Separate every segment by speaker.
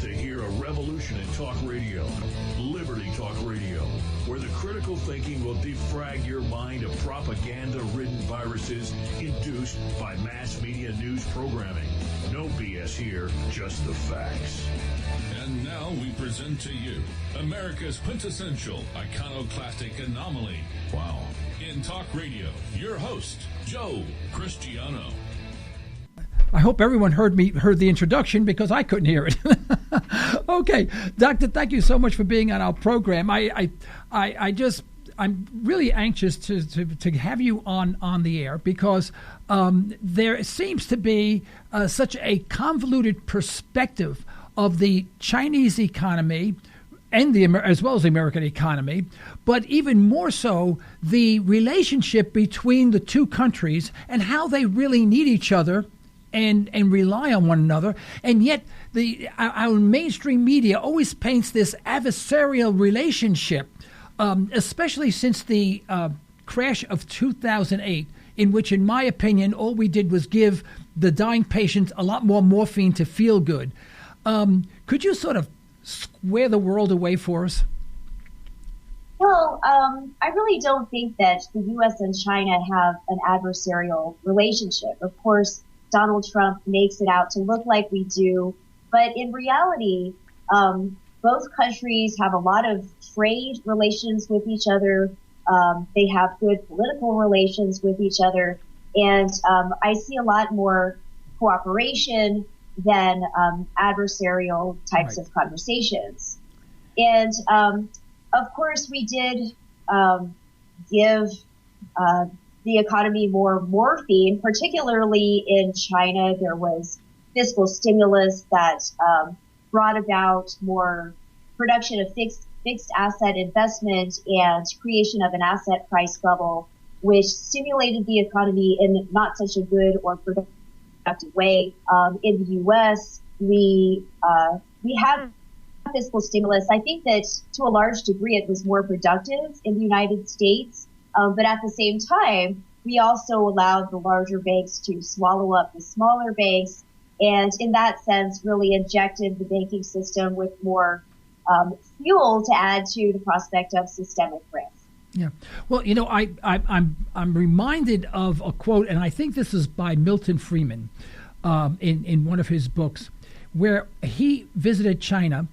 Speaker 1: to hear a revolution in talk radio, Liberty Talk Radio, where the critical thinking will defrag your mind of propaganda-ridden viruses induced by mass media news programming. No BS here, just the facts.
Speaker 2: And now we present to you America's quintessential iconoclastic anomaly. Wow. In talk radio, your host, Joe Cristiano.
Speaker 3: I hope everyone heard the introduction because I couldn't hear it. Okay, Doctor, thank you so much for being on our program. I'm really anxious to have you on the air because there seems to be such a convoluted perspective of the Chinese economy and as well as the American economy, but even more so the relationship between the two countries and how they really need each other and rely on one another. And yet our mainstream media always paints this adversarial relationship, especially since the crash of 2008, in which, in my opinion, all we did was give the dying patients a lot more morphine to feel good. Could you sort of square the world away for us?
Speaker 4: Well, I really don't think that the U.S. and China have an adversarial relationship. Of course, Donald Trump makes it out to look like we do, but in reality, both countries have a lot of trade relations with each other. They have good political relations with each other, and I see a lot more cooperation than adversarial types of conversations. And of course, we did give the economy more morphine, particularly in China. There was fiscal stimulus that brought about more production of fixed asset investment and creation of an asset price bubble, which stimulated the economy in not such a good or productive way. In the U.S., we had fiscal stimulus. I think that to a large degree it was more productive in the United States. But at the same time, we also allowed the larger banks to swallow up the smaller banks, and in that sense, really injected the banking system with more fuel to add to the prospect of systemic risk.
Speaker 3: Yeah. Well, you know, I'm reminded of a quote, and I think this is by Milton Friedman in one of his books, where he visited China,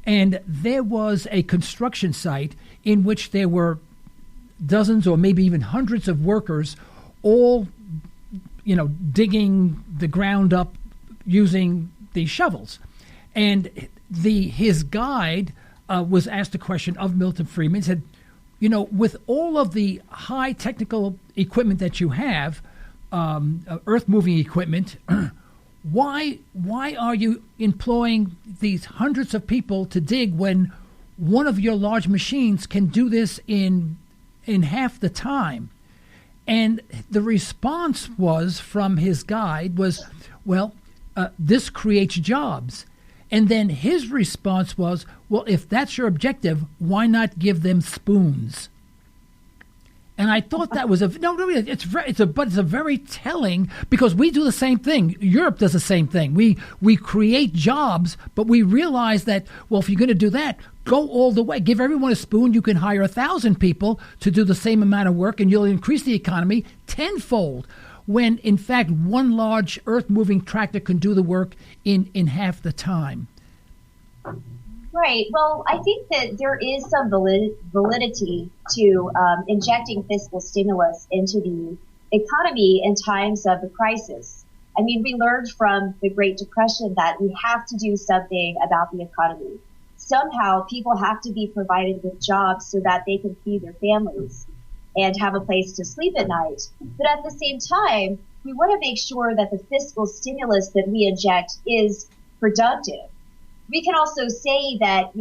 Speaker 3: and there was a construction site in which there were dozens or maybe even hundreds of workers all, digging the ground up using these shovels. And his guide was asked a question of Milton Friedman, said, with all of the high technical equipment that you have, earth-moving equipment, why are you employing these hundreds of people to dig when one of your large machines can do this in half the time? And the response was from his guide was, this creates jobs. And then his response was, well, if that's your objective, why not give them spoons? And I thought that was it's a very telling, because we do the same thing. Europe does the same thing. We create jobs, but we realize that, well, if you're going to do that, go all the way. Give everyone a spoon. You can hire 1,000 people to do the same amount of work, and you'll increase the economy tenfold. When in fact, one large earth-moving tractor can do the work in half the time.
Speaker 4: Right. Well, I think that there is some validity to injecting fiscal stimulus into the economy in times of the crisis. I mean, we learned from the Great Depression that we have to do something about the economy. Somehow people have to be provided with jobs so that they can feed their families and have a place to sleep at night. But at the same time, we want to make sure that the fiscal stimulus that we inject is productive. We can also say that,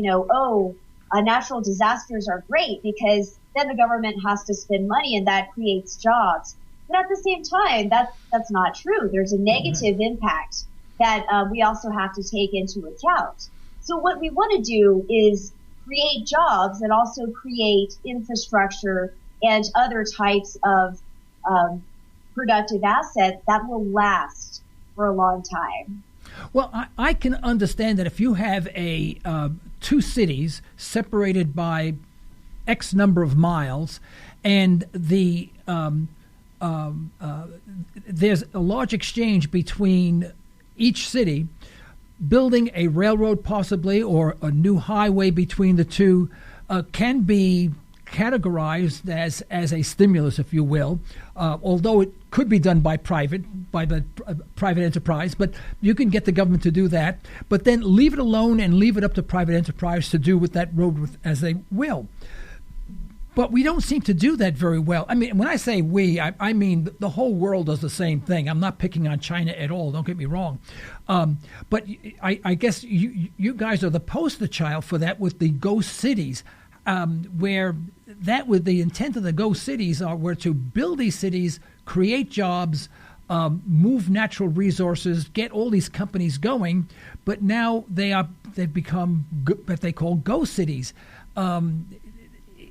Speaker 4: natural disasters are great because then the government has to spend money and that creates jobs. But at the same time, that's not true. There's a negative impact that we also have to take into account. So what we want to do is create jobs and also create infrastructure and other types of productive assets that will last for a long time.
Speaker 3: Well, I can understand that if you have two cities separated by X number of miles, and there's a large exchange between each city, building a railroad possibly or a new highway between the two can be categorized as a stimulus, if you will, although it could be done by the private enterprise, but you can get the government to do that, but then leave it alone and leave it up to private enterprise to do with that road as they will. But we don't seem to do that very well. I mean, when I say we, I mean the whole world does the same thing. I'm not picking on China at all. Don't get me wrong. But I guess you guys are the poster child for that with the ghost cities, where that with the intent of the ghost cities were to build these cities, create jobs, move natural resources, get all these companies going. But now they've become what they call ghost cities.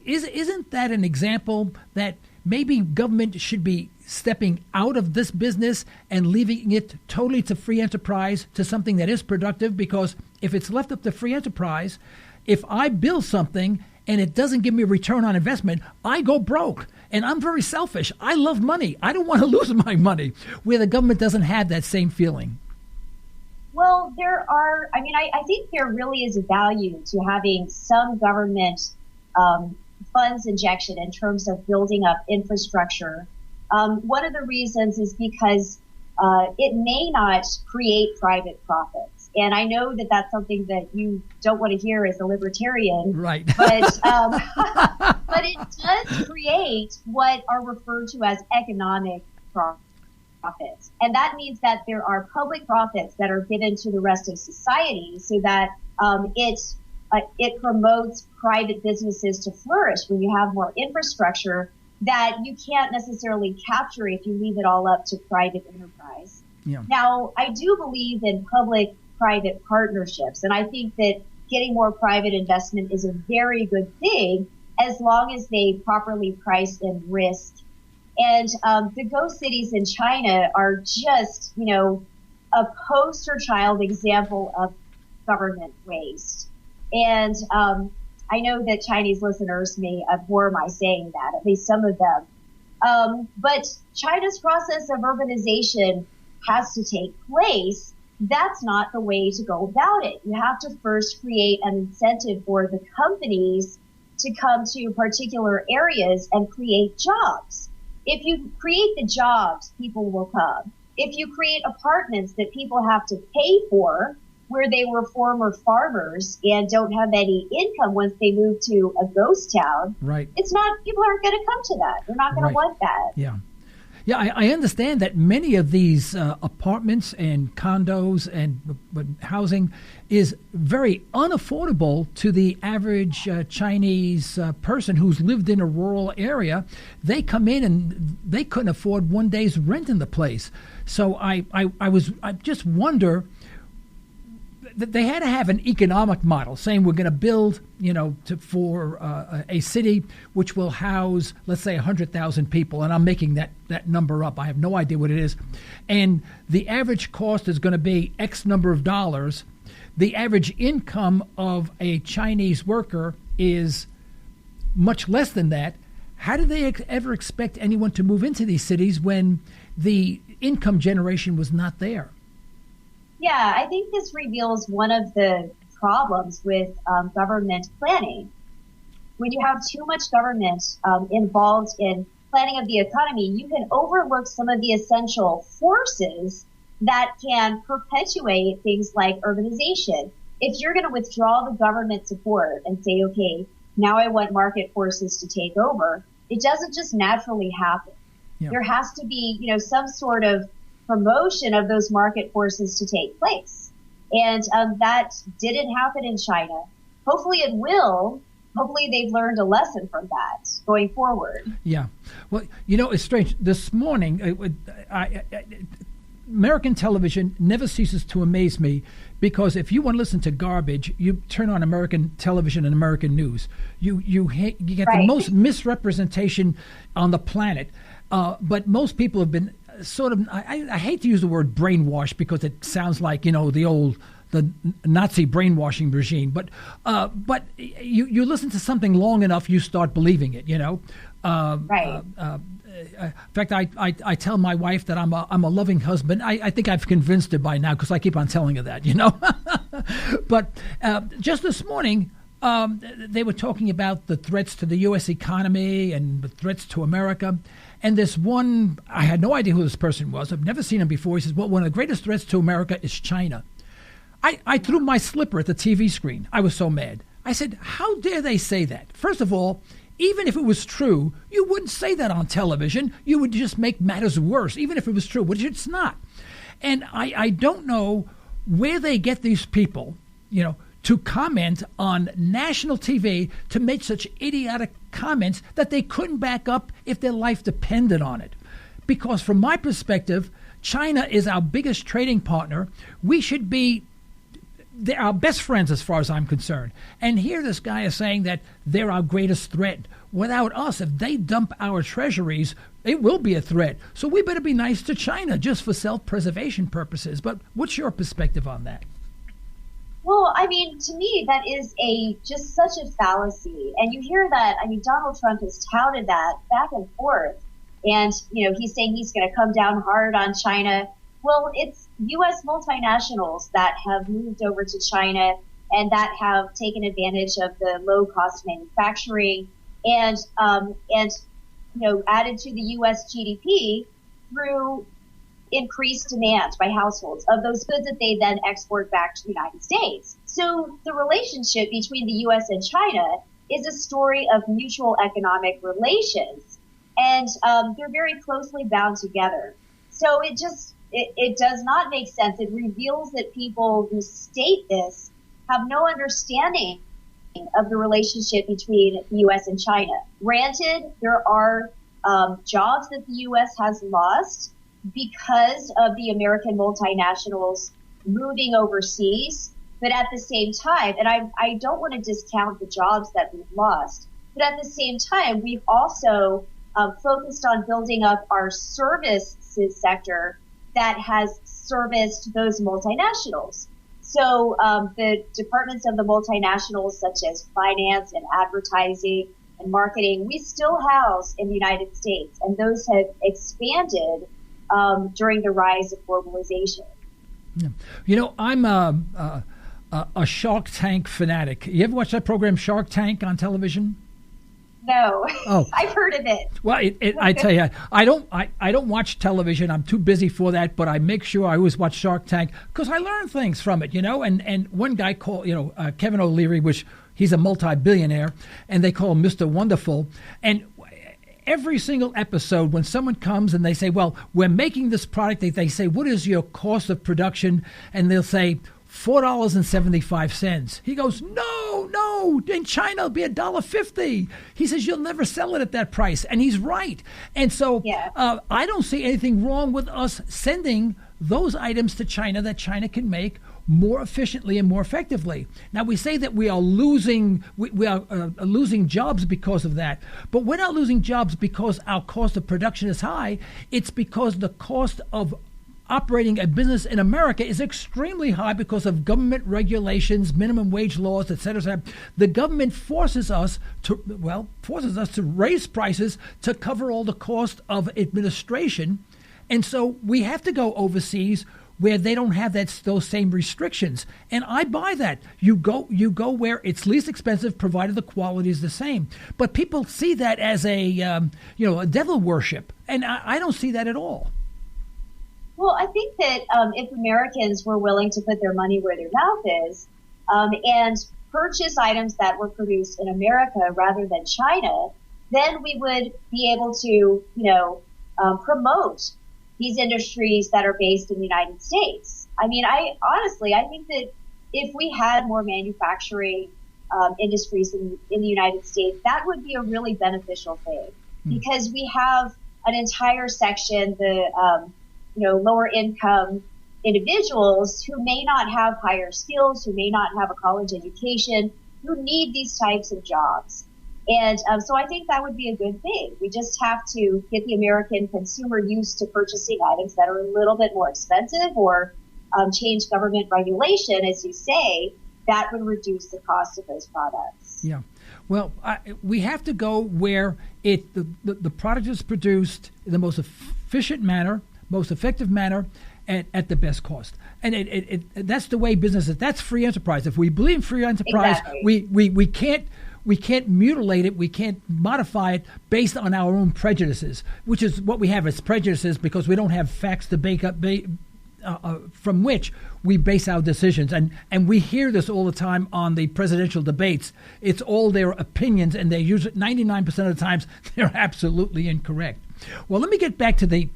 Speaker 3: Isn't that an example that maybe government should be stepping out of this business and leaving it totally to free enterprise, to something that is productive? Because if it's left up to free enterprise, if I build something and it doesn't give me a return on investment, I go broke. And I'm very selfish. I love money. I don't want to lose my money, where the government doesn't have that same feeling.
Speaker 4: Well, I think there really is a value to having some government funds injection in terms of building up infrastructure. One of the reasons is because it may not create private profits. And I know that that's something that you don't want to hear as a libertarian.
Speaker 3: Right.
Speaker 4: But, but it does create what are referred to as economic profits. And that means that there are public profits that are given to the rest of society so that it promotes private businesses to flourish when you have more infrastructure that you can't necessarily capture if you leave it all up to private enterprise.
Speaker 3: Yeah.
Speaker 4: Now, I do believe in public-private partnerships, and I think that getting more private investment is a very good thing as long as they properly price in risk. And the ghost cities in China are just, a poster child example of government waste. And I know that Chinese listeners may abhor my saying that, at least some of them. But China's process of urbanization has to take place. That's not the way to go about it. You have to first create an incentive for the companies to come to particular areas and create jobs. If you create the jobs, people will come. If you create apartments that people have to pay for, where they were former farmers and don't have any income once they move to a ghost town,
Speaker 3: right?
Speaker 4: People aren't going to come to that. They're not going to want that.
Speaker 3: Yeah. Yeah, I understand that many of these apartments and condos and housing is very unaffordable to the average Chinese person who's lived in a rural area. They come in and they couldn't afford one day's rent in the place. So I just wonder that they had to have an economic model saying we're going to build, for a city which will house, let's say, 100,000 people. And I'm making that number up. I have no idea what it is. And the average cost is going to be X number of dollars. The average income of a Chinese worker is much less than that. How do they ever expect anyone to move into these cities when the income generation was not there?
Speaker 4: Yeah, I think this reveals one of the problems with government planning. When you have too much government involved in planning of the economy, you can overlook some of the essential forces that can perpetuate things like urbanization. If you're going to withdraw the government support and say, okay, now I want market forces to take over, it doesn't just naturally happen. Yeah. There has to be, some sort of promotion of those market forces to take place. And that didn't happen in China. Hopefully it will. Hopefully they've learned a lesson from that going forward.
Speaker 3: Yeah. Well, it's strange. This morning, American television never ceases to amaze me, because if you want to listen to garbage, you turn on American television and American news. You get the most misrepresentation on the planet. But most people have been sort of, I hate to use the word brainwash because it sounds like, the Nazi brainwashing regime, but you listen to something long enough, you start believing it,
Speaker 4: Right.
Speaker 3: In fact, I tell my wife that I'm a loving husband. I think I've convinced her by now because I keep on telling her that, But just this morning, they were talking about the threats to the U.S. economy and the threats to America. And this one, I had no idea who this person was. I've never seen him before. He says, well, one of the greatest threats to America is China. I threw my slipper at the TV screen. I was so mad. I said, how dare they say that? First of all, even if it was true, you wouldn't say that on television. You would just make matters worse, even if it was true, which it's not. And I don't know where they get these people, to comment on national TV to make such idiotic comments that they couldn't back up if their life depended on it. Because from my perspective, China is our biggest trading partner. We should be they're our best friends as far as I'm concerned. And here this guy is saying that they're our greatest threat. Without us, if they dump our treasuries, it will be a threat. So we better be nice to China just for self-preservation purposes. But what's your perspective on that?
Speaker 4: Well, I mean, to me, that is just such a fallacy. And you hear that, Donald Trump has touted that back and forth. And, he's saying he's going to come down hard on China. Well, it's U.S. multinationals that have moved over to China and that have taken advantage of the low-cost manufacturing and added to the U.S. GDP through increased demand by households of those goods that they then export back to the United States. So the relationship between the U.S. and China is a story of mutual economic relations, and they're very closely bound together. So it does not make sense. It reveals that people who state this have no understanding of the relationship between the U.S. and China. Granted, there are jobs that the U.S. has lost because of the American multinationals moving overseas. But at the same time, and I don't want to discount the jobs that we've lost, but at the same time, we've also focused on building up our services sector that has serviced those multinationals. So the departments of the multinationals, such as finance and advertising and marketing, we still house in the United States, and those have expanded during the rise of globalization.
Speaker 3: Yeah. I'm a Shark Tank fanatic. You ever watch that program Shark Tank on television?
Speaker 4: No.
Speaker 3: Oh.
Speaker 4: I've heard of it.
Speaker 3: Well, I tell you, I don't watch television. I'm too busy for that, but I make sure I always watch Shark Tank because I learn things from it, and one guy called, Kevin O'Leary, which he's a multi-billionaire, and they call him Mr. Wonderful. And every single episode, when someone comes and they say, well, we're making this product, they say, what is your cost of production? And they'll say, $4.75. He goes, no, in China it'll be $1.50. He says, you'll never sell it at that price. And he's right. And so I don't see anything wrong with us sending those items to China that China can make more efficiently and more effectively. Now, we say that we are losing losing jobs because of that, but we're not losing jobs because our cost of production is high. It's because the cost of operating a business in America is extremely high because of government regulations, minimum wage laws, et cetera. The government forces us to raise prices to cover all the cost of administration. And so we have to go overseas where they don't have those same restrictions. And I buy that. You go where it's least expensive, provided the quality is the same. But people see that as a devil worship. And I don't see that at all.
Speaker 4: Well, I think that if Americans were willing to put their money where their mouth is and purchase items that were produced in America rather than China, then we would be able to, promote these industries that are based in the United States. I mean, I think that if we had more manufacturing industries in the United States, that would be a really beneficial thing because we have an entire section, lower income individuals who may not have higher skills, who may not have a college education, who need these types of jobs. And so I think that would be a good thing. We just have to get the American consumer used to purchasing items that are a little bit more expensive, or change government regulation, as you say, that would reduce the cost of those products.
Speaker 3: Yeah. Well, we have to go where the product is produced in the most efficient manner, most effective manner, at the best cost. And that's the way business is. That's free enterprise. If we believe in free enterprise, exactly. we can't mutilate it. We can't modify it based on our own prejudices, which is what we have as prejudices because we don't have facts to bake up from which we base our decisions. And we hear this all the time on the presidential debates. It's all their opinions, and they use it 99% of the times. They're absolutely incorrect. Well, let me get back to the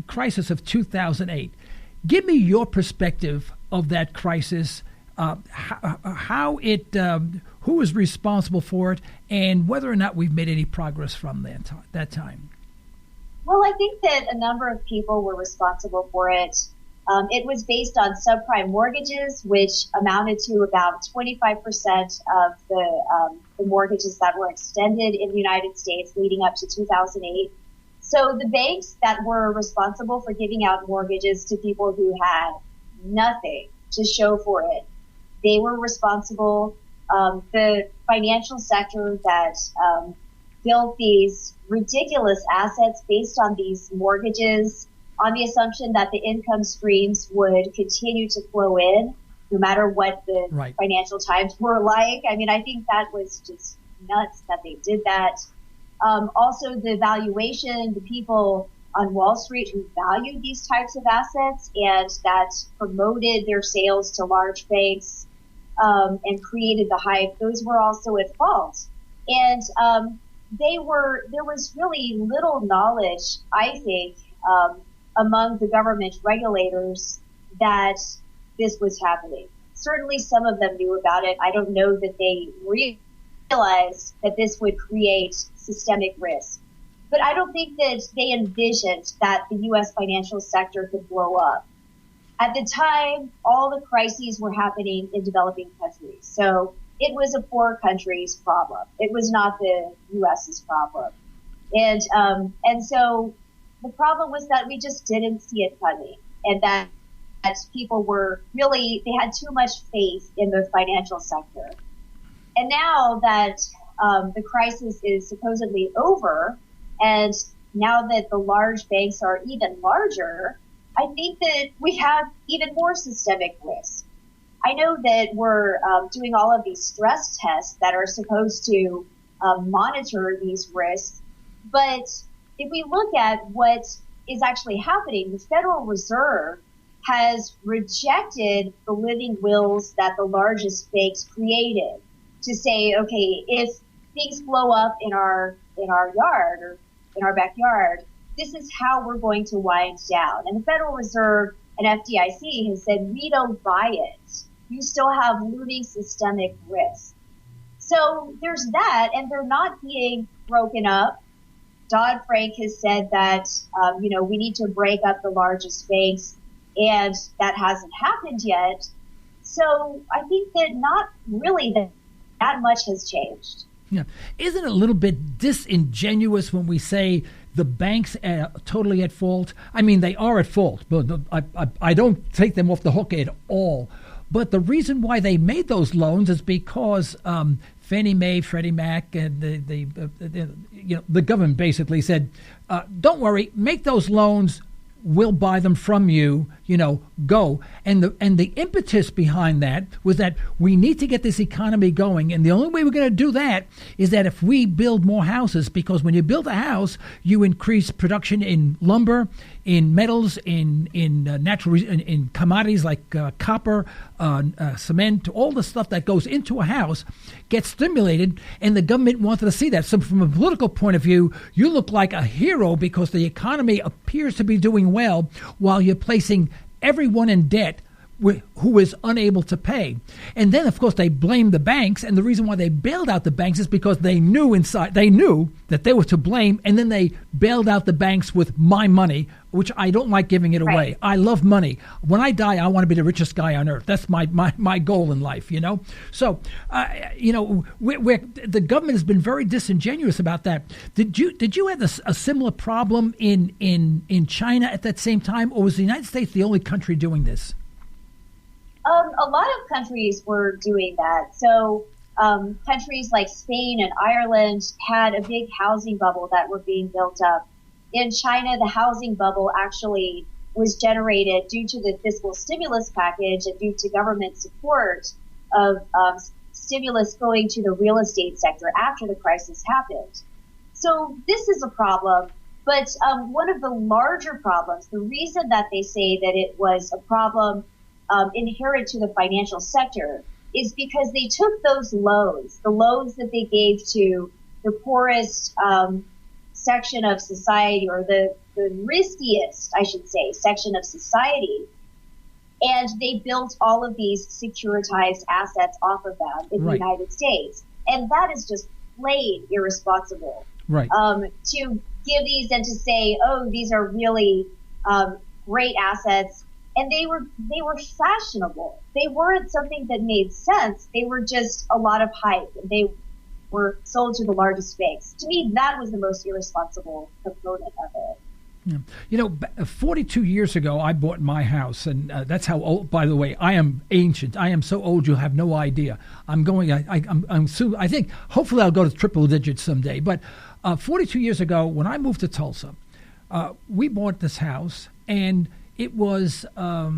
Speaker 3: crisis of 2008. Give me your perspective of that crisis, how it, who was responsible for it, and whether or not we've made any progress from that time.
Speaker 4: Well, I think that a number of people were responsible for it. It was based on subprime mortgages, which amounted to about 25% of the mortgages that were extended in the United States leading up to 2008. So the banks that were responsible for giving out mortgages to people who had nothing to show for it, they were responsible. The financial sector that built these ridiculous assets based on these mortgages, on the assumption that the income streams would continue to flow in no matter what the financial times were like. I mean, I think that was just nuts that they did that. Also, the valuation, the people on Wall Street who valued these types of assets and that promoted their sales to large banks and created the hype, those were also at fault. And there was really little knowledge, I think, among the government regulators that this was happening. Certainly some of them knew about it. I don't know that they realized that this would create systemic risk. But I don't think that they envisioned that the U.S. financial sector could blow up. At the time, all the crises were happening in developing countries. So it was a poor country's problem. It was not the U.S.'s problem. And so the problem was that we just didn't see it coming, and that people were really, they had too much faith in the financial sector. And now that the crisis is supposedly over, and now that the large banks are even larger, I think that we have even more systemic risk. I know that we're doing all of these stress tests that are supposed to monitor these risks, but if we look at what is actually happening, the Federal Reserve has rejected the living wills that the largest banks created to say, okay, if things blow up in our yard or in our backyard, this is how we're going to wind down. And the Federal Reserve and FDIC has said, we don't buy it. You still have looming systemic risk. So there's that, and they're not being broken up. Dodd-Frank has said that, we need to break up the largest banks, and that hasn't happened yet. So I think that not really that much has changed.
Speaker 3: Yeah. Isn't it a little bit disingenuous when we say the banks are totally at fault? I mean, they are at fault, but I don't take them off the hook at all. But the reason why they made those loans is because Fannie Mae, Freddie Mac, and the government basically said, "Don't worry, make those loans. We'll buy them from you. Go." And the impetus behind that was that we need to get this economy going, and the only way we're going to do that is that if we build more houses, because when you build a house, you increase production in lumber, in metals, in commodities like copper, cement, all the stuff that goes into a house gets stimulated, and the government wanted to see that. So from a political point of view, you look like a hero because the economy appears to be doing well while you're placing everyone in debt who is unable to pay. And then, of course, they blame the banks. And the reason why they bailed out the banks is because they knew that they were to blame. And then they bailed out the banks with my money, which I don't like giving it away.
Speaker 4: Right.
Speaker 3: I love money. When I die, I want to be the richest guy on earth. That's my goal in life, So, the government has been very disingenuous about that. Did you have a similar problem in China at that same time, or was the United States the only country doing this?
Speaker 4: A lot of countries were doing that. So countries like Spain and Ireland had a big housing bubble that were being built up. In China, the housing bubble actually was generated due to the fiscal stimulus package and due to government support of stimulus going to the real estate sector after the crisis happened. So this is a problem. But one of the larger problems, the reason that they say that it was a problem inherent to the financial sector, is because they took those loans, the loans that they gave to the poorest section of society, or the riskiest, I should say, section of society, and they built all of these securitized assets off of them in the United States. And that is just plain irresponsible.
Speaker 3: Right.
Speaker 4: To give these and to say, oh, these are really great assets. And they were fashionable. They weren't something that made sense. They were just a lot of hype. They were sold to the largest banks. To me, that was the most irresponsible component of it.
Speaker 3: Yeah. 42 years ago, I bought my house, and that's how old. By the way, I am ancient. I am so old you'll have no idea. I'm soon. I think hopefully I'll go to triple digits someday. But 42 years ago, when I moved to Tulsa, we bought this house, and it was, I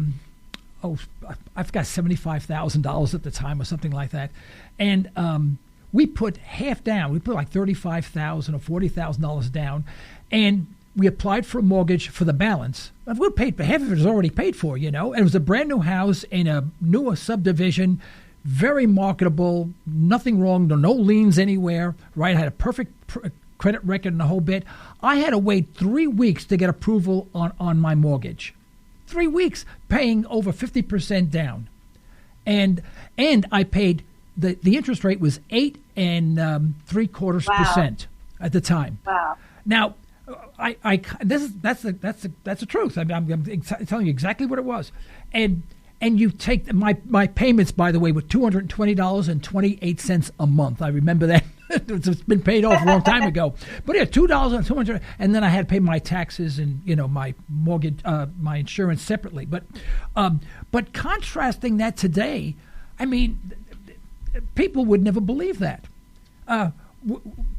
Speaker 3: forgot, $75,000 at the time or something like that. And we put half down. We put like $35,000 or $40,000 down. And we applied for a mortgage for the balance. We paid, half of it was already paid for, And it was a brand new house in a newer subdivision, very marketable, nothing wrong, no liens anywhere, right? I had a perfect credit record and the whole bit. I had to wait 3 weeks to get approval on my mortgage. 3 weeks, paying over 50% down, and I paid the interest rate was 8 3/4% at the time.
Speaker 4: Wow.
Speaker 3: Now, that's the truth. I'm telling you exactly what it was, and you take my payments, by the way, were $220.28 a month. I remember that. It's been paid off a long time ago. But yeah, $2 and $200, and then I had to pay my taxes and my mortgage, my insurance separately. But contrasting that today, I mean, people would never believe that.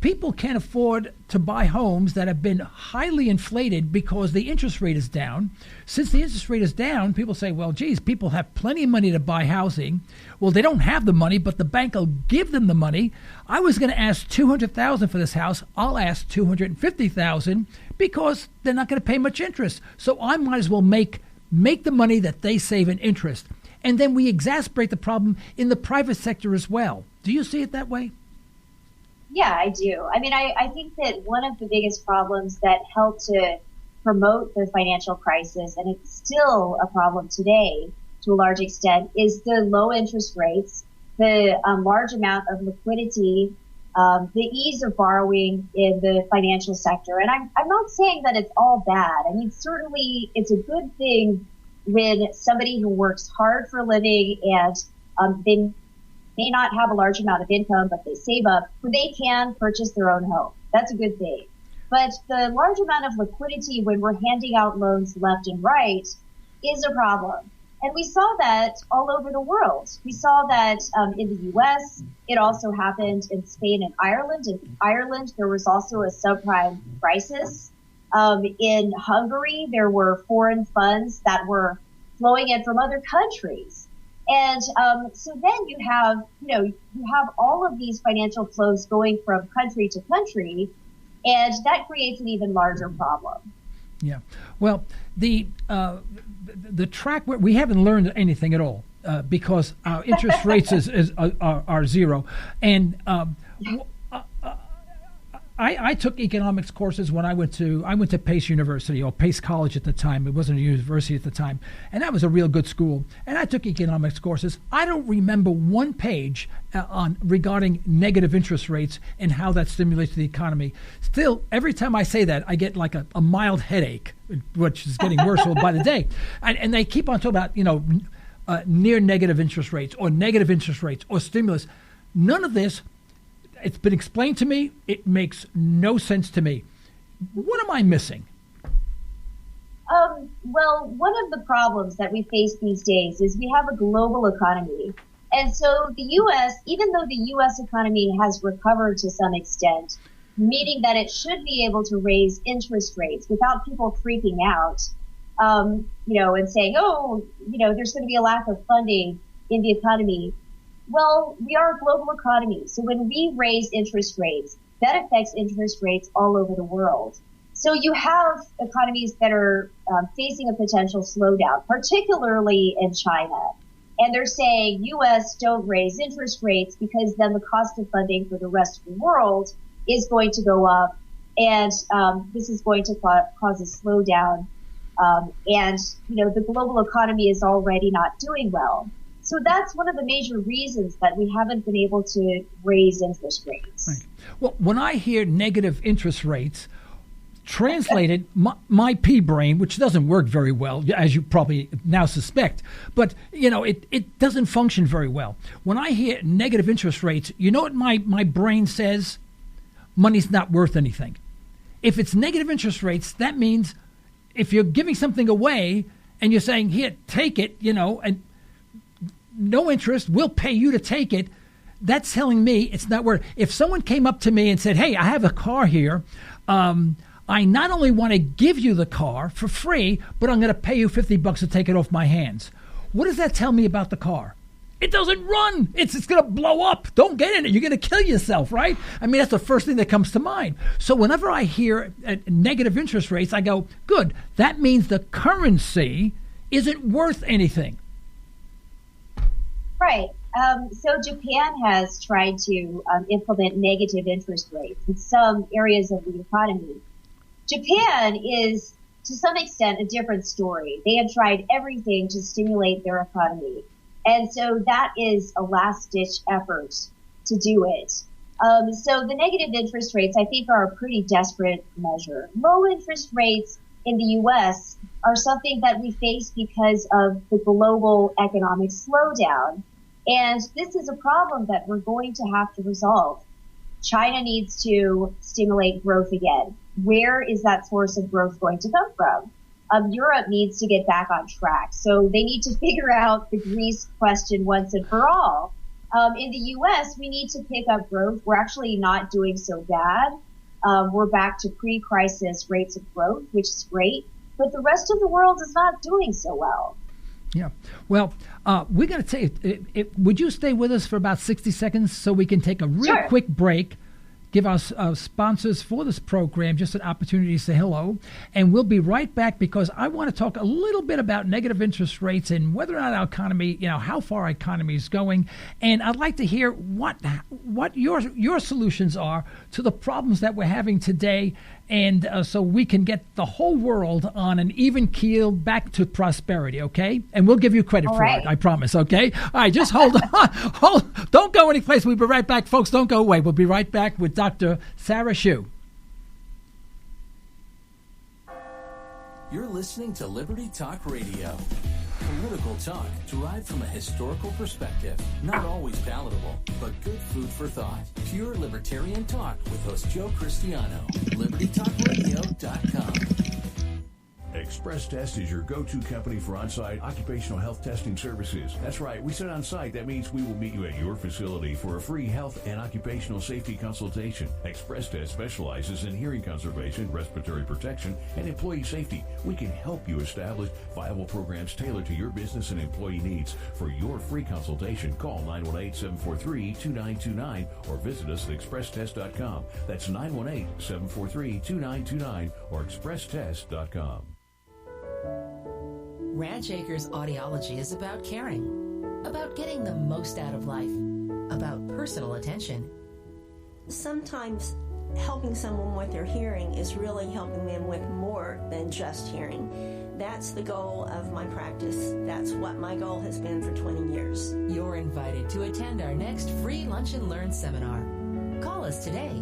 Speaker 3: People can't afford to buy homes that have been highly inflated because the interest rate is down. Since the interest rate is down, people say, well, geez, people have plenty of money to buy housing. Well, they don't have the money, but the bank will give them the money. I was going to ask $200,000 for this house. I'll ask $250,000 because they're not going to pay much interest. So I might as well make the money that they save in interest. And then we exacerbate the problem in the private sector as well. Do you see it that way?
Speaker 4: Yeah, I do. I mean, I think that one of the biggest problems that helped to promote the financial crisis, and it's still a problem today to a large extent, is the low interest rates, the large amount of liquidity, the ease of borrowing in the financial sector. And I'm not saying that it's all bad. I mean, certainly it's a good thing when somebody who works hard for a living and they may not have a large amount of income, but they save up, when they can purchase their own home. That's a good thing. But the large amount of liquidity when we're handing out loans left and right is a problem. And we saw that all over the world. We saw that in the U.S. It also happened in Spain and Ireland. In Ireland, there was also a subprime crisis. In Hungary, there were foreign funds that were flowing in from other countries. And so then you have all of these financial flows going from country to country, and that creates an even larger problem.
Speaker 3: Yeah. Well, the track where we haven't learned anything at all because our interest rates are zero, and I took economics courses when I went to Pace University, or Pace College at the time. It wasn't a university at the time, and that was a real good school. And I took economics courses. I don't remember one page regarding negative interest rates and how that stimulates the economy. Still, every time I say that, I get like a mild headache, which is getting worse by the day. And they keep on talking about near negative interest rates or stimulus. None of this. It's been explained to me. It makes no sense to me. What am I missing?
Speaker 4: Well, one of the problems that we face these days is we have a global economy. And so the U.S., even though the U.S. economy has recovered to some extent, meaning that it should be able to raise interest rates without people freaking out, and saying, there's going to be a lack of funding in the economy. Well, we are a global economy. So when we raise interest rates, that affects interest rates all over the world. So you have economies that are facing a potential slowdown, particularly in China. And they're saying, U.S., don't raise interest rates because then the cost of funding for the rest of the world is going to go up. And this is going to cause a slowdown. The global economy is already not doing well. So that's one of the major reasons that we haven't been able to raise interest rates.
Speaker 3: Right. Well, when I hear negative interest rates, translated, my pea brain, which doesn't work very well, as you probably now suspect, but, it doesn't function very well. When I hear negative interest rates, you know what my brain says? Money's not worth anything. If it's negative interest rates, that means if you're giving something away and you're saying, here, take it, and no interest, we'll pay you to take it, that's telling me it's not worth it. If someone came up to me and said, hey, I have a car here, I not only want to give you the car for free, but I'm going to pay you $50 to take it off my hands. What does that tell me about the car? It doesn't run. It's going to blow up. Don't get in it. You're going to kill yourself, right? I mean, that's the first thing that comes to mind. So whenever I hear negative interest rates, I go, good. That means the currency isn't worth anything.
Speaker 4: Right. So Japan has tried to implement negative interest rates in some areas of the economy. Japan is, to some extent, a different story. They have tried everything to stimulate their economy. And so that is a last-ditch effort to do it. So the negative interest rates, I think, are a pretty desperate measure. Low interest rates in the U.S. are something that we face because of the global economic slowdown. And this is a problem that we're going to have to resolve. China needs to stimulate growth again. Where is that source of growth going to come from? Europe needs to get back on track. So they need to figure out the Greece question once and for all. In the U.S., we need to pick up growth. We're actually not doing so bad. We're back to pre-crisis rates of growth, which is great. But the rest of the world is not doing so well.
Speaker 3: Yeah. Well, we're going to take would you stay with us for about 60 seconds so we can take a real quick break, give our sponsors for this program just an opportunity to say hello, and we'll be right back because I want to talk a little bit about negative interest rates and whether or not our economy, how far our economy is going. And I'd like to hear what your solutions are to the problems that we're having today, and so we can get the whole world on an even keel back to prosperity, okay? And we'll give you credit for it, I promise, okay? All right, just hold on. Don't go anyplace. We'll be right back, folks. Don't go away. We'll be right back with Dr. Sara Hsu.
Speaker 5: You're listening to Liberty Talk Radio. Political talk derived from a historical perspective. Not always palatable, but good food for thought. Pure libertarian talk with host Joe Cristiano. LibertyTalkRadio.com.
Speaker 1: Express Test is your go-to company for on-site occupational health testing services. That's right, we said on-site. That means we will meet you at your facility for a free health and occupational safety consultation. Express Test specializes in hearing conservation, respiratory protection, and employee safety. We can help you establish viable programs tailored to your business and employee needs. For your free consultation, call 918-743-2929 or visit us at expresstest.com. That's 918-743-2929 or expresstest.com.
Speaker 6: Ranch Acres Audiology is about caring, about getting the most out of life, about personal attention.
Speaker 7: Sometimes helping someone with their hearing is really helping them with more than just hearing. That's the goal of my practice. That's what my goal has been for 20 years.
Speaker 6: You're invited to attend our next free Lunch and Learn seminar. Call us today,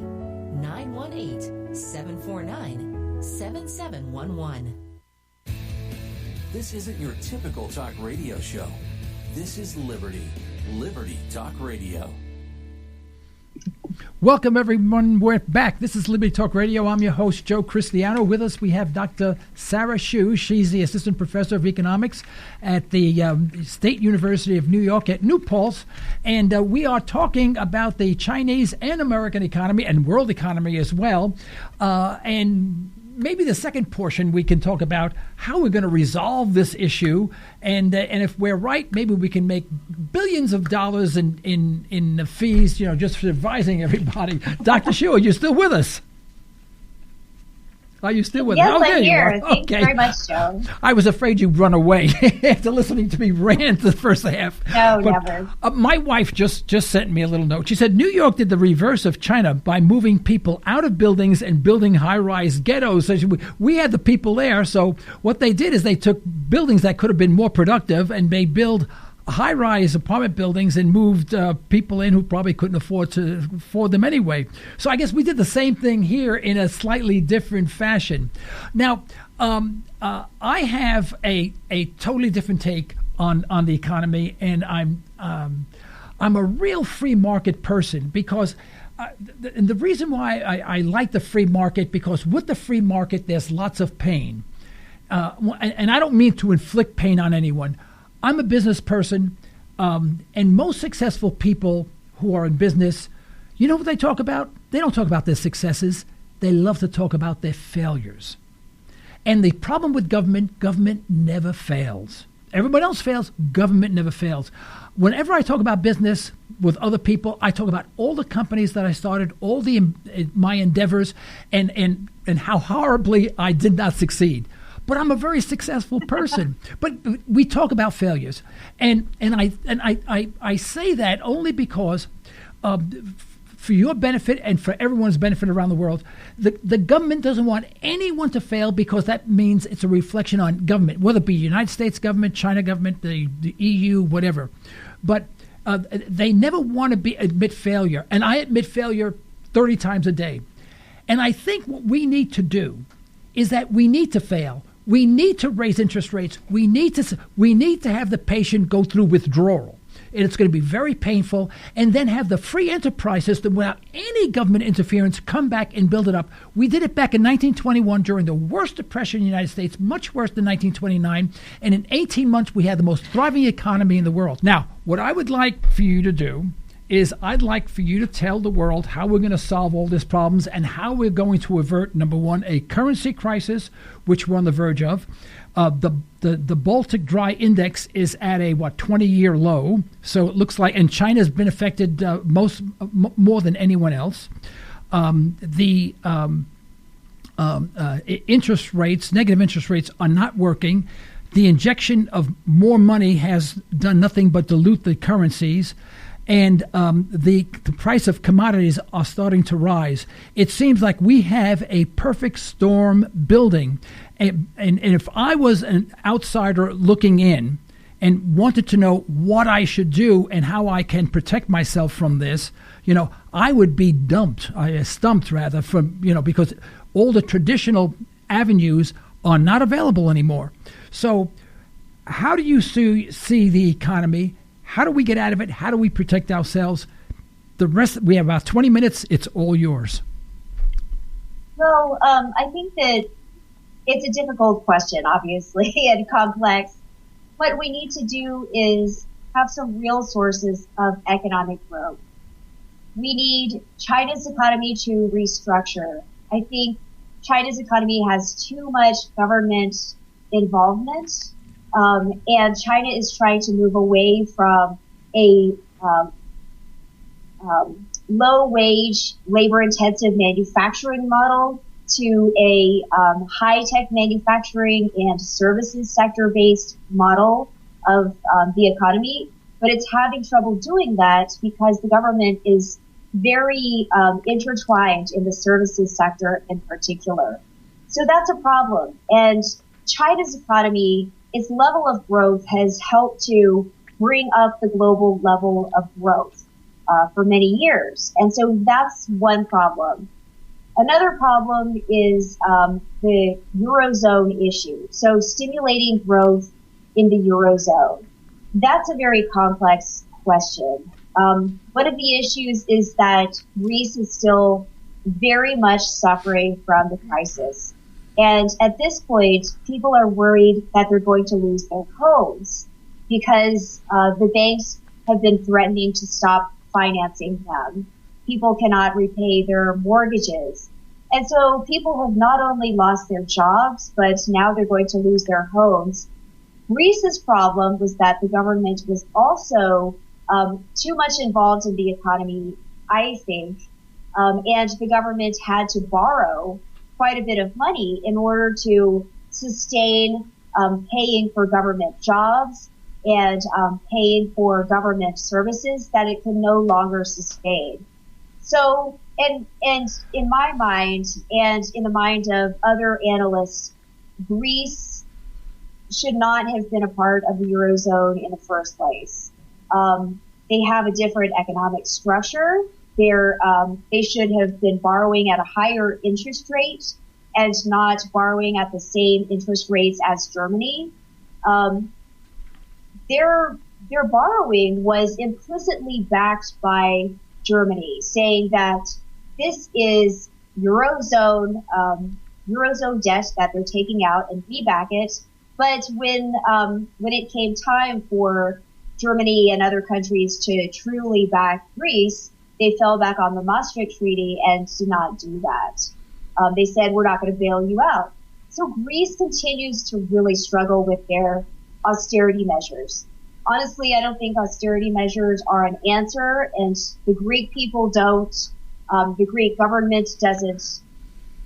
Speaker 6: 918-749-7711.
Speaker 5: This isn't your typical talk radio show. This is Liberty Talk Radio.
Speaker 3: Welcome, everyone. We're back. This is Liberty Talk Radio. I'm your host, Joe Cristiano. With us, we have Dr. Sara Hsu. She's the Assistant Professor of Economics at the State University of New York at New Paltz. And we are talking about the Chinese and American economy and world economy as well. And maybe the second portion, we can talk about how we're going to resolve this issue, and if we're right, maybe we can make billions of dollars in the fees, just for advising everybody. Dr. Hsu, are you still with us? Are you still with us?
Speaker 4: Yes, I'm here. Thanks very much, Joe.
Speaker 3: I was afraid you'd run away after listening to me rant the first half.
Speaker 4: No, never.
Speaker 3: My wife just sent me a little note. She said, New York did the reverse of China by moving people out of buildings and building high-rise ghettos. So we had the people there, so what they did is they took buildings that could have been more productive and they build high-rise apartment buildings and moved people in who probably couldn't afford them anyway. So I guess we did the same thing here in a slightly different fashion. Now, I have a totally different take on the economy, and I'm a real free market person because and the reason why I like the free market, because with the free market there's lots of pain, and I don't mean to inflict pain on anyone. I'm a business person, and most successful people who are in business, you know what they talk about? They don't talk about their successes. They love to talk about their failures. And the problem with government never fails. Everybody else fails. Government never fails. Whenever I talk about business with other people, I talk about all the companies that I started, all my endeavors, and how horribly I did not succeed. But I'm a very successful person. But we talk about failures, and I say that only because, for your benefit and for everyone's benefit around the world, the government doesn't want anyone to fail, because that means it's a reflection on government, whether it be United States government, China government, the EU, whatever. But they never want to admit failure, and I admit failure 30 times a day. And I think what we need to do is that we need to fail. We need to raise interest rates. We need to have the patient go through withdrawal. And it's going to be very painful. And then have the free enterprise system without any government interference come back and build it up. We did it back in 1921 during the worst depression in the United States, much worse than 1929. And in 18 months, we had the most thriving economy in the world. Now, what I would like for you to do is I'd like for you to tell the world how we're going to solve all these problems and how we're going to avert, number one, a currency crisis, which we're on the verge of. The Baltic Dry Index is at a 20-year low, so it looks like, and China's been affected more than anyone else. Interest rates, negative interest rates, are not working. The injection of more money has done nothing but dilute the currencies. And the price of commodities are starting to rise. It seems like we have a perfect storm building. And if I was an outsider looking in and wanted to know what I should do and how I can protect myself from this, I would be stumped because all the traditional avenues are not available anymore. So how do you see the economy? How do we get out of it? How do we protect ourselves? The rest, we have about 20 minutes. It's all yours.
Speaker 4: Well, I think that it's a difficult question, obviously, and complex. What we need to do is have some real sources of economic growth. We need China's economy to restructure. I think China's economy has too much government involvement. And China is trying to move away from a low-wage, labor-intensive manufacturing model to a high-tech manufacturing and services sector-based model of the economy. But it's having trouble doing that because the government is very intertwined in the services sector in particular. So that's a problem. And China's economy, its level of growth has helped to bring up the global level of growth for many years. And so that's one problem. Another problem is the Eurozone issue. So stimulating growth in the Eurozone. That's a very complex question. One of the issues is that Greece is still very much suffering from the crisis. And at this point, people are worried that they're going to lose their homes because the banks have been threatening to stop financing them. People cannot repay their mortgages. And so people have not only lost their jobs, but now they're going to lose their homes. Greece's problem was that the government was also too much involved in the economy, I think, and the government had to borrow quite a bit of money in order to sustain paying for government jobs and paying for government services that it could no longer sustain. So, and in my mind, and in the mind of other analysts, Greece should not have been a part of the Eurozone in the first place. They have a different economic structure. They should have been borrowing at a higher interest rate and not borrowing at the same interest rates as Germany. Their borrowing was implicitly backed by Germany, saying that this is Eurozone debt that they're taking out, and we back it. But when it came time for Germany and other countries to truly back Greece, they fell back on the Maastricht Treaty and did not do that. They said, we're not going to bail you out. So Greece continues to really struggle with their austerity measures. Honestly, I don't think austerity measures are an answer, and the Greek people don't. The Greek government doesn't.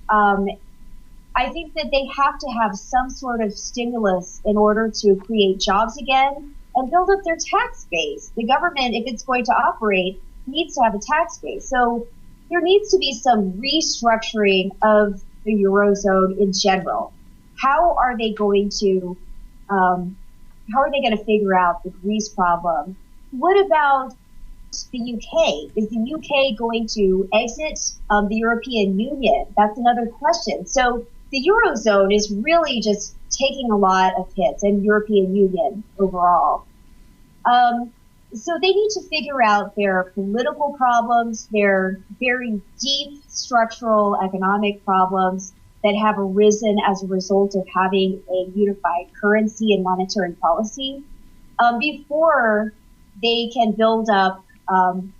Speaker 4: I think that they have to have some sort of stimulus in order to create jobs again and build up their tax base. The government, if it's going to operate, needs to have a tax base. So there needs to be some restructuring of the Eurozone in general. How are they going to figure out the Greece problem? What about the UK? Is the UK going to exit the European Union? That's another question. So the Eurozone is really just taking a lot of hits, and European Union overall. So they need to figure out their political problems, their very deep structural economic problems that have arisen as a result of having a unified currency and monetary policy, before they can build up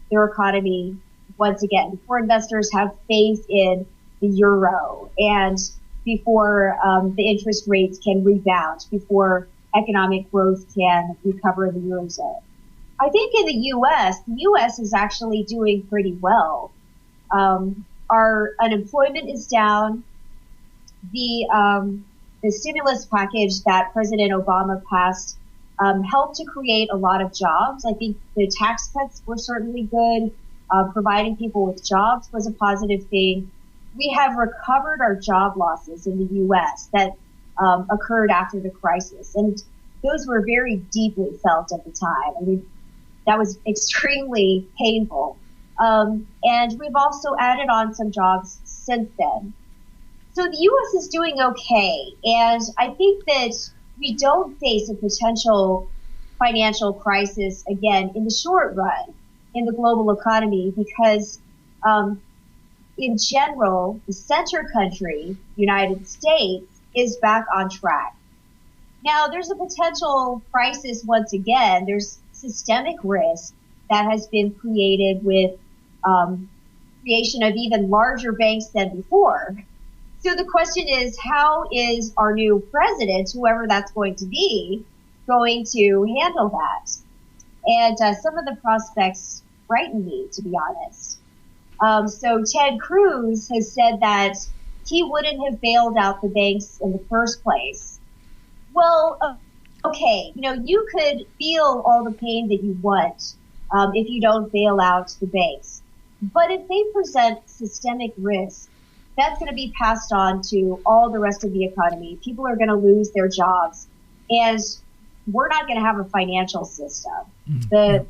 Speaker 4: their economy once again, before investors have faith in the euro, and before the interest rates can rebound, before economic growth can recover in the Eurozone. I think in the U.S. is actually doing pretty well. Our unemployment is down. The stimulus package that President Obama passed helped to create a lot of jobs. I think the tax cuts were certainly good. Providing people with jobs was a positive thing. We have recovered our job losses in the U.S. that occurred after the crisis, and those were very deeply felt at the time. I mean, that was extremely painful. And we've also added on some jobs since then. So the U.S. is doing okay, and I think that we don't face a potential financial crisis again in the short run in the global economy because in general, the center country, United States, is back on track. Now, there's a potential crisis once again. There's systemic risk that has been created with creation of even larger banks than before. So the question is, how is our new president, whoever that's going to be, going to handle that? And some of the prospects frighten me, to be honest. So Ted Cruz has said that he wouldn't have bailed out the banks in the first place. Well, okay, you could feel all the pain that you want if you don't bail out the banks. But if they present systemic risk, that's going to be passed on to all the rest of the economy. People are going to lose their jobs, and we're not going to have a financial system. The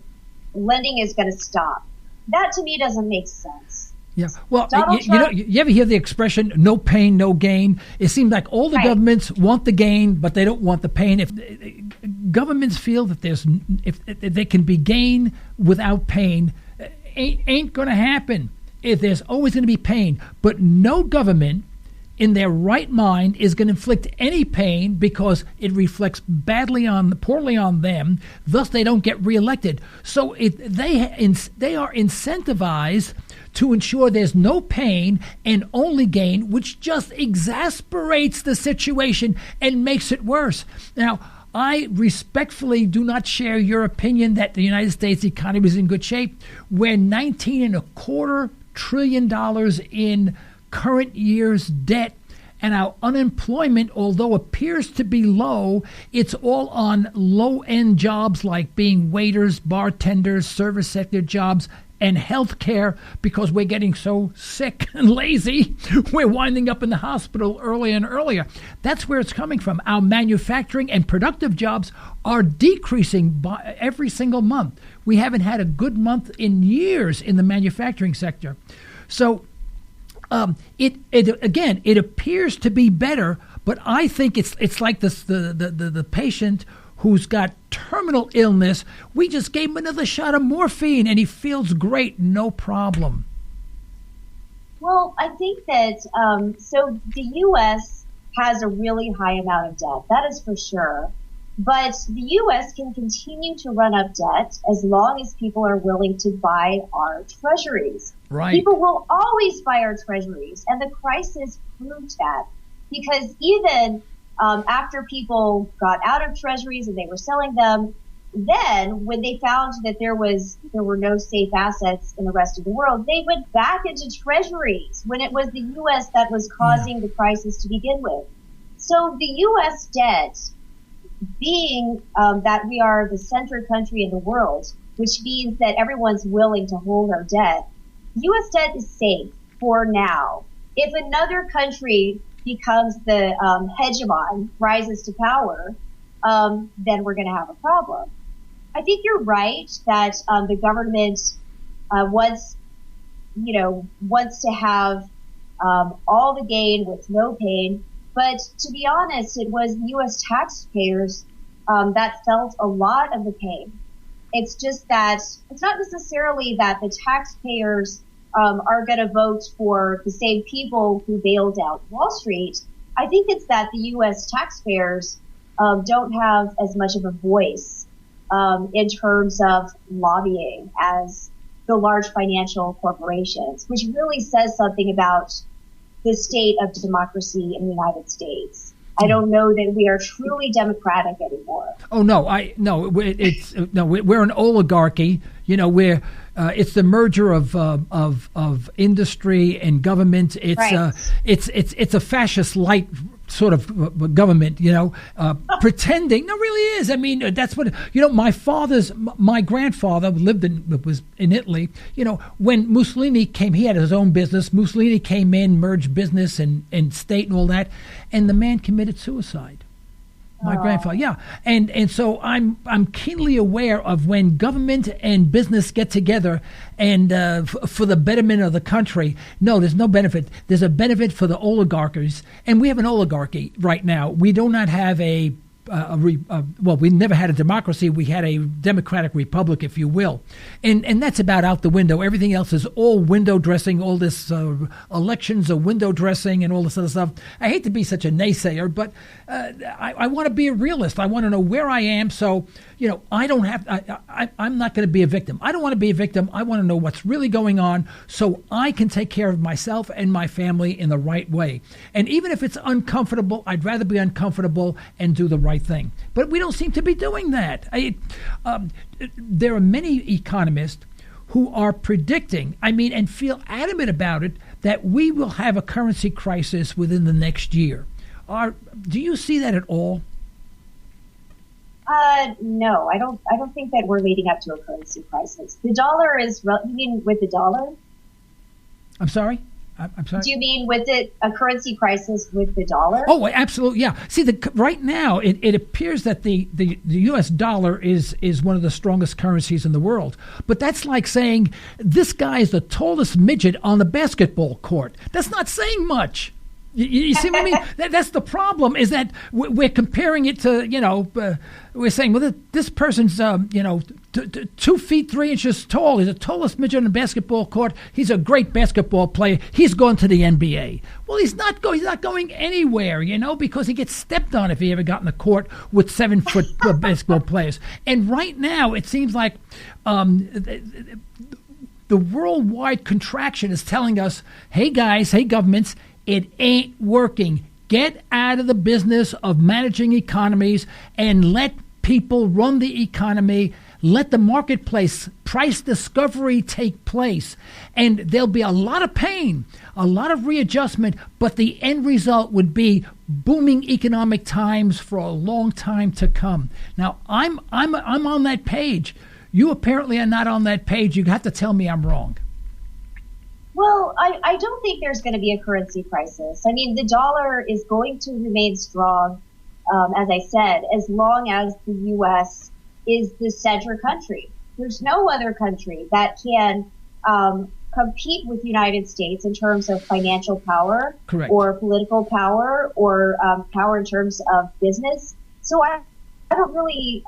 Speaker 4: lending is going to stop. That to me doesn't make sense.
Speaker 3: Yeah. Well, you ever hear the expression "no pain, no gain"? It seems like all the governments want the gain, but they don't want the pain. If governments feel that if they can be gain without pain, ain't going to happen. If there's always going to be pain, but no government in their right mind is going to inflict any pain because it reflects poorly on them. Thus, they don't get reelected. So they are incentivized to ensure there's no pain and only gain, which just exasperates the situation and makes it worse. Now, I respectfully do not share your opinion that the United States economy is in good shape. We're $19.25 trillion in current year's debt, and our unemployment, although appears to be low, it's all on low-end jobs like being waiters, bartenders, service sector jobs, and healthcare. Because we're getting so sick and lazy, we're winding up in the hospital earlier and earlier. That's where it's coming from. Our manufacturing and productive jobs are decreasing by every single month. We haven't had a good month in years in the manufacturing sector. So it appears to be better, but I think it's like the patient who's got terminal illness. We just gave him another shot of morphine and he feels great, no problem.
Speaker 4: Well, I think that so the U.S. has a really high amount of debt, that is for sure. But the U.S. can continue to run up debt as long as people are willing to buy our treasuries.
Speaker 3: Right.
Speaker 4: People will always buy our treasuries, and the crisis proved that. Because even after people got out of treasuries and they were selling them, then when they found that there were no safe assets in the rest of the world, they went back into treasuries when it was the U.S. that was causing the crisis to begin with. So the U.S. debt, being that we are the center country in the world, which means that everyone's willing to hold our debt, U.S. debt is safe for now. If another country becomes the hegemon, rises to power, then we're going to have a problem. I think you're right that the government wants to have all the gain with no pain. But to be honest, it was the U.S. taxpayers that felt a lot of the pain. It's just that it's not necessarily that the taxpayers are going to vote for the same people who bailed out Wall Street. I think it's that the U.S. taxpayers don't have as much of a voice in terms of lobbying as the large financial corporations, which really says something about the state of democracy in the United States. I don't know that we are truly democratic anymore.
Speaker 3: Oh no, we're an oligarchy. You know, it's the merger of industry and government. It's
Speaker 4: right.
Speaker 3: It's a fascist light sort of government, pretending. No, really is. I mean, that's what, my grandfather was in Italy. When Mussolini came, he had his own business. Mussolini came in, merged business and state and all that, and the man committed suicide. My grandfather, yeah. And so I'm keenly aware of when government and business get together and for the betterment of the country. No, there's no benefit. There's a benefit for the oligarchies. And we have an oligarchy right now. We do not have we never had a democracy. We had a democratic republic, if you will. And that's about out the window. Everything else is all window dressing. All this elections are window dressing and all this other stuff. I hate to be such a naysayer, but I want to be a realist. I want to know where I am. So, I don't have, I'm not going to be a victim. I don't want to be a victim. I want to know what's really going on so I can take care of myself and my family in the right way. And even if it's uncomfortable, I'd rather be uncomfortable and do the right thing. But we don't seem to be doing that. There are many economists who are predicting, and feel adamant about it, that we will have a currency crisis within the next year. Do you see that at all?
Speaker 4: No, I don't think that we're leading up to a currency crisis. The dollar is, you mean with the dollar?
Speaker 3: I'm sorry? I'm sorry.
Speaker 4: Do you mean with it a currency crisis with the dollar?
Speaker 3: Oh, absolutely, yeah. See, right now it appears that the U.S. dollar is one of the strongest currencies in the world. But that's like saying this guy is the tallest midget on the basketball court. That's not saying much. You see what I mean? That's the problem, is that we're comparing it to, we're saying, well, this person's, 2 feet 3 inches tall. He's the tallest midget on the basketball court. He's a great basketball player. He's going to the NBA. Well, he's not going anywhere, because he gets stepped on if he ever got in the court with 7-foot basketball players. And right now, it seems like the worldwide contraction is telling us, hey, guys, hey, governments, it ain't working. Get out of the business of managing economies and let people run the economy. Let the marketplace price discovery take place. And there'll be a lot of pain, a lot of readjustment, but the end result would be booming economic times for a long time to come. Now, I'm on that page. You apparently are not on that page. You have to tell me I'm wrong.
Speaker 4: Well, I don't think there's going to be a currency crisis. I mean, the dollar is going to remain strong, as I said, as long as the U.S. is the center country. There's no other country that can compete with the United States in terms of financial power,
Speaker 3: correct,
Speaker 4: or political power, or power in terms of business. So I don't really,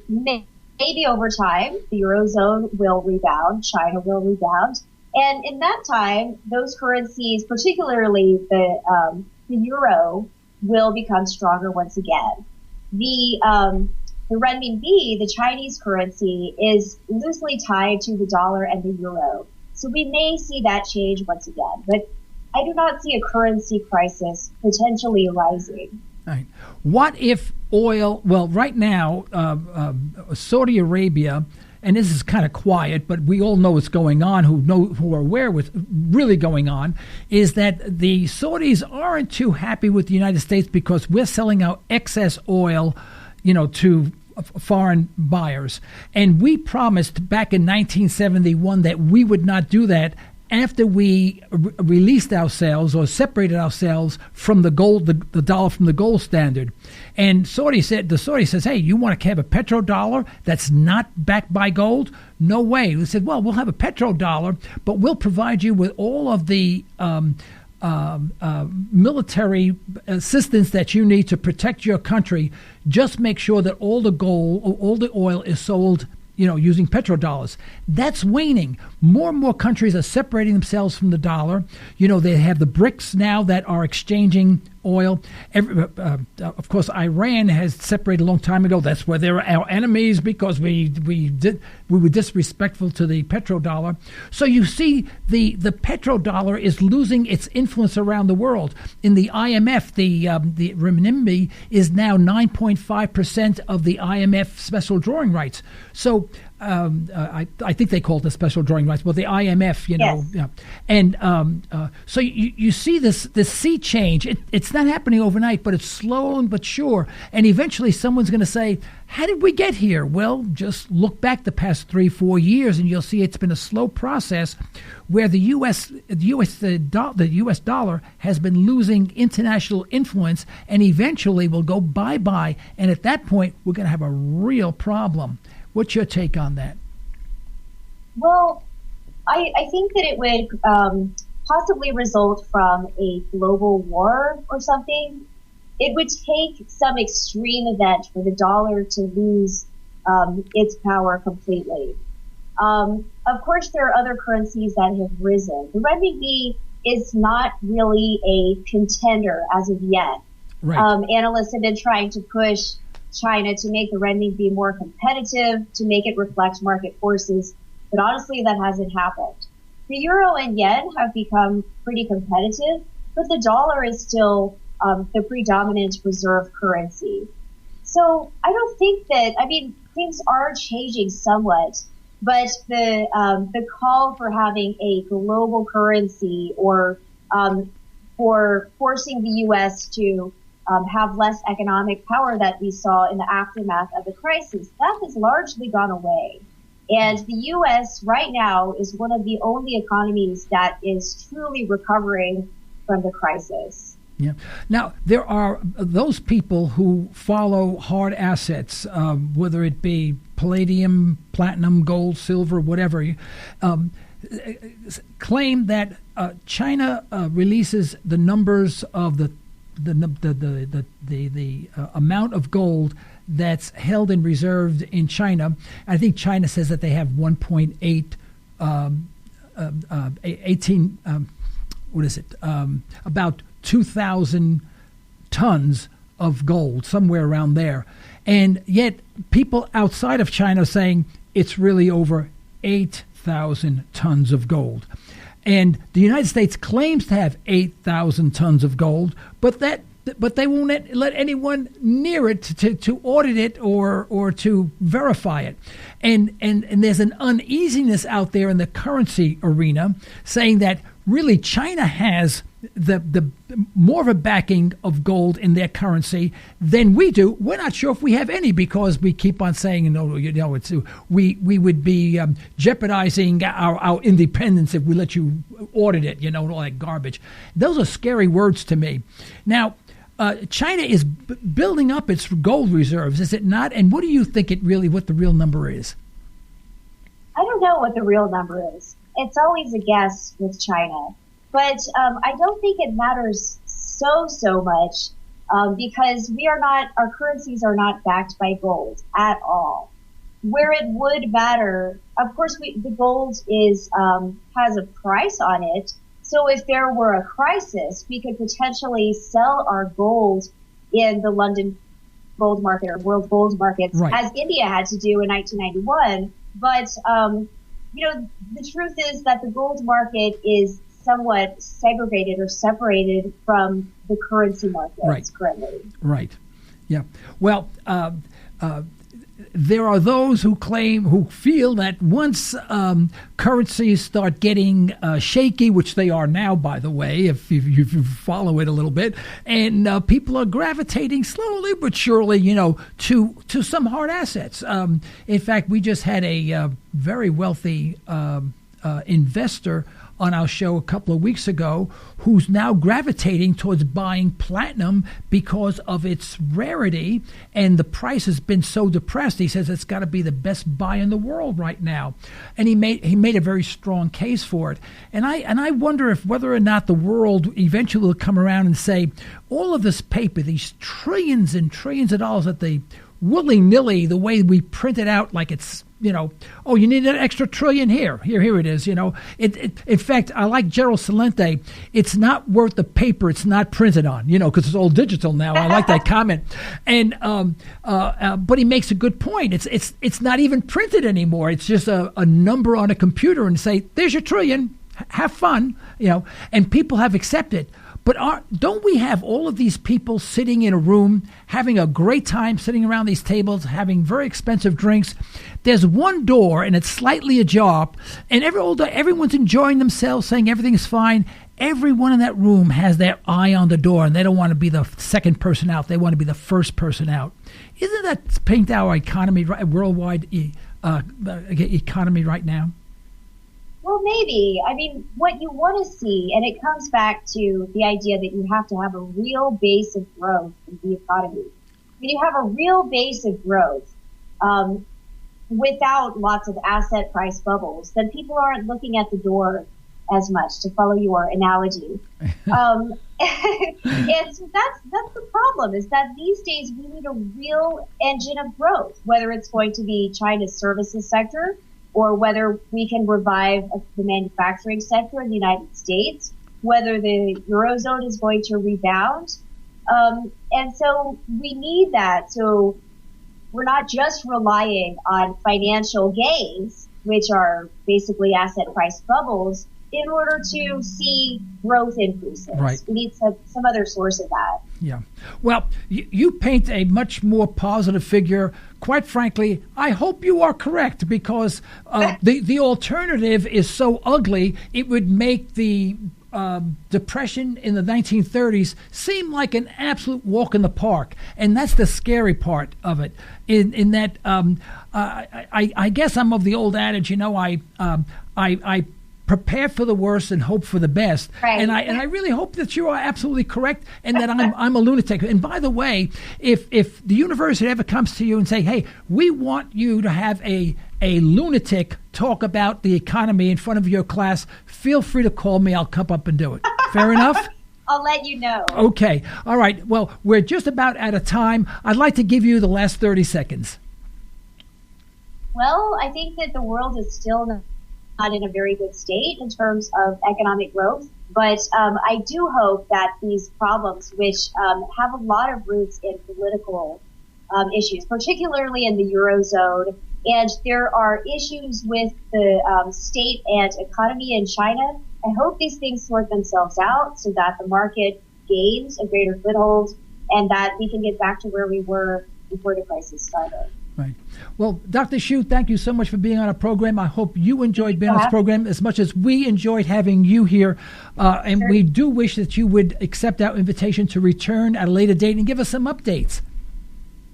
Speaker 4: maybe over time, the Eurozone will rebound, China will rebound. And in that time, those currencies, particularly the euro, will become stronger once again. The renminbi, the Chinese currency, is loosely tied to the dollar and the euro. So we may see that change once again. But I do not see a currency crisis potentially arising.
Speaker 3: All right. What if oil, well, right now, Saudi Arabia, and this is kind of quiet, but we all know what's going on, who are aware what's really going on, is that the Saudis aren't too happy with the United States because we're selling out excess oil, to foreign buyers. And we promised back in 1971 that we would not do that after we released ourselves or separated ourselves from the gold, the dollar from the gold standard. And the Saudi says, hey, you want to have a petrodollar that's not backed by gold? No way. We said, well, we'll have a petrodollar, but we'll provide you with all of the military assistance that you need to protect your country. Just make sure that all the gold, all the oil is sold using petrodollars. That's waning. More and more countries are separating themselves from the dollar. They have the BRICS now that are exchanging oil. Of course, Iran has separated a long time ago. That's where they're our enemies because we were disrespectful to the petrodollar. So you see, the petrodollar is losing its influence around the world. In the IMF, the renminbi is now 9.5% of the IMF special drawing rights. So I think they call it the special drawing rights. Well, the IMF,
Speaker 4: Yes.
Speaker 3: Yeah. And so you see this sea change. It's not happening overnight, but it's slow but sure. And eventually someone's going to say, how did we get here? Well, just look back the past 3-4 years and you'll see it's been a slow process where the U.S. dollar has been losing international influence and eventually will go bye-bye. And at that point, we're going to have a real problem. What's your take on that?
Speaker 4: Well, I think that it would possibly result from a global war or something. It would take some extreme event for the dollar to lose its power completely. Of course, there are other currencies that have risen. The renminbi is not really a contender as of yet.
Speaker 3: Right.
Speaker 4: Analysts have been trying to push China to make the renminbi more competitive, to make it reflect market forces. But honestly, that hasn't happened. The euro and yen have become pretty competitive, but the dollar is still the predominant reserve currency. So I don't think that, things are changing somewhat, but the call for having a global currency or for forcing the U.S. to have less economic power that we saw in the aftermath of the crisis, that has largely gone away. And the U.S. right now is one of the only economies that is truly recovering from the crisis.
Speaker 3: Yeah. Now, there are those people who follow hard assets, whether it be palladium, platinum, gold, silver, whatever, claim that China releases the numbers of the amount of gold that's held and reserved in China. I think China says that they have 1.18 about 2,000 tons of gold, somewhere around there. And yet people outside of China are saying it's really over 8,000 tons of gold. And the United States claims to have 8,000 tons of gold, but they won't let anyone near it to audit it or to verify it. And there's an uneasiness out there in the currency arena saying that really China has the more of a backing of gold in their currency than we do. We're not sure if we have any because we keep on saying, we would be jeopardizing our independence if we let you audit it, and all that garbage. Those are scary words to me. Now, China is building up its gold reserves, is it not? And what do you think what the real number is?
Speaker 4: I don't know what the real number is. It's always a guess with China. But I don't think it matters so much because our currencies are not backed by gold at all. Where it would matter, of course, the gold has a price on it. So if there were a crisis, we could potentially sell our gold in the London gold market or world gold markets, right, as India had to do in 1991. But, the truth is that the gold market is somewhat segregated or separated from the currency markets currently. Right.
Speaker 3: Yeah. Well, there are those who feel that once currencies start getting shaky, which they are now, by the way, if you follow it a little bit, and people are gravitating slowly but surely, to some hard assets. In fact, we just had a very wealthy investor on our show a couple of weeks ago who's now gravitating towards buying platinum because of its rarity, and the price has been so depressed. He says it's got to be the best buy in the world right now, and he made a very strong case for it. And I wonder whether or not the world eventually will come around and say all of this paper, these trillions and trillions of dollars that they willy-nilly, the way we print it out like it's, you need an extra trillion here it is, in fact, I like Gerald Celente. It's not worth the paper it's not printed on, because it's all digital now. I like that comment. And but he makes a good point. It's not even printed anymore. It's just a number on a computer and say, there's your trillion, have fun, and people have accepted. But don't we have all of these people sitting in a room, having a great time, sitting around these tables, having very expensive drinks? There's one door, and it's slightly ajar, and everyone's enjoying themselves, saying everything's fine. Everyone in that room has their eye on the door, and they don't want to be the second person out. They want to be the first person out. Isn't that paint our economy, worldwide economy right now?
Speaker 4: Well, maybe. I mean, what you want to see, and it comes back to the idea that you have to have a real base of growth in the economy. When you have a real base of growth, without lots of asset price bubbles, then people aren't looking at the door as much, to follow your analogy. And so that's the problem, is that these days we need a real engine of growth, whether it's going to be China's services sector, or whether we can revive the manufacturing sector in the United States, whether the Eurozone is going to rebound. And so we need that. So we're not just relying on financial gains, which are basically asset price bubbles, in order to see growth increases.
Speaker 3: Right.
Speaker 4: We need some other source of that.
Speaker 3: Yeah. Well, you paint a much more positive figure. Quite frankly, I hope you are correct, because the alternative is so ugly, it would make the depression in the 1930s seemed like an absolute walk in the park, and that's the scary part of it. In that, I guess I'm of the old adage, I prepare for the worst and hope for the best.
Speaker 4: Right.
Speaker 3: And I really hope that you are absolutely correct and that I'm a lunatic. And by the way, if the university ever comes to you and say, hey, we want you to have a lunatic talk about the economy in front of your class, feel free to call me. I'll come up and do it. Fair enough?
Speaker 4: I'll let you know.
Speaker 3: Okay. All right. Well, we're just about out of time. I'd like to give you the last 30 seconds.
Speaker 4: Well, I think that the world is still not in a very good state in terms of economic growth. But I do hope that these problems, which have a lot of roots in political issues, particularly in the Eurozone, and there are issues with the state and economy in China, I hope these things sort themselves out so that the market gains a greater foothold and that we can get back to where we were before the crisis started.
Speaker 3: Right. Well, Dr. Hsu, thank you so much for being on our program. I hope you enjoyed being on this program as much as we enjoyed having you here. And we do wish that you would accept our invitation to return at a later date and give us some updates.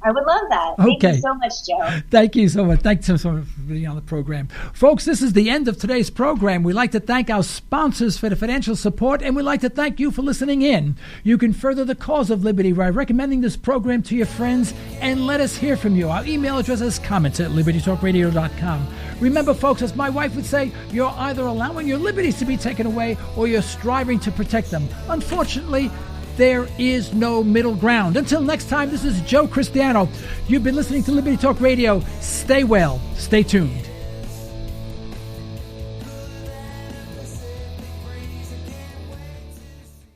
Speaker 4: I would love that.
Speaker 3: Okay.
Speaker 4: Thank you so much, Joe.
Speaker 3: Thank you so much. Thanks so much for being on the program. Folks, this is the end of today's program. We'd like to thank our sponsors for the financial support, and we'd like to thank you for listening in. You can further the cause of liberty by recommending this program to your friends, and let us hear from you. Our email address is comments@libertytalkradio.com. Remember, folks, as my wife would say, you're either allowing your liberties to be taken away or you're striving to protect them. Unfortunately, there is no middle ground. Until next time, this is Joe Cristiano. You've been listening to Liberty Talk Radio. Stay well. Stay tuned.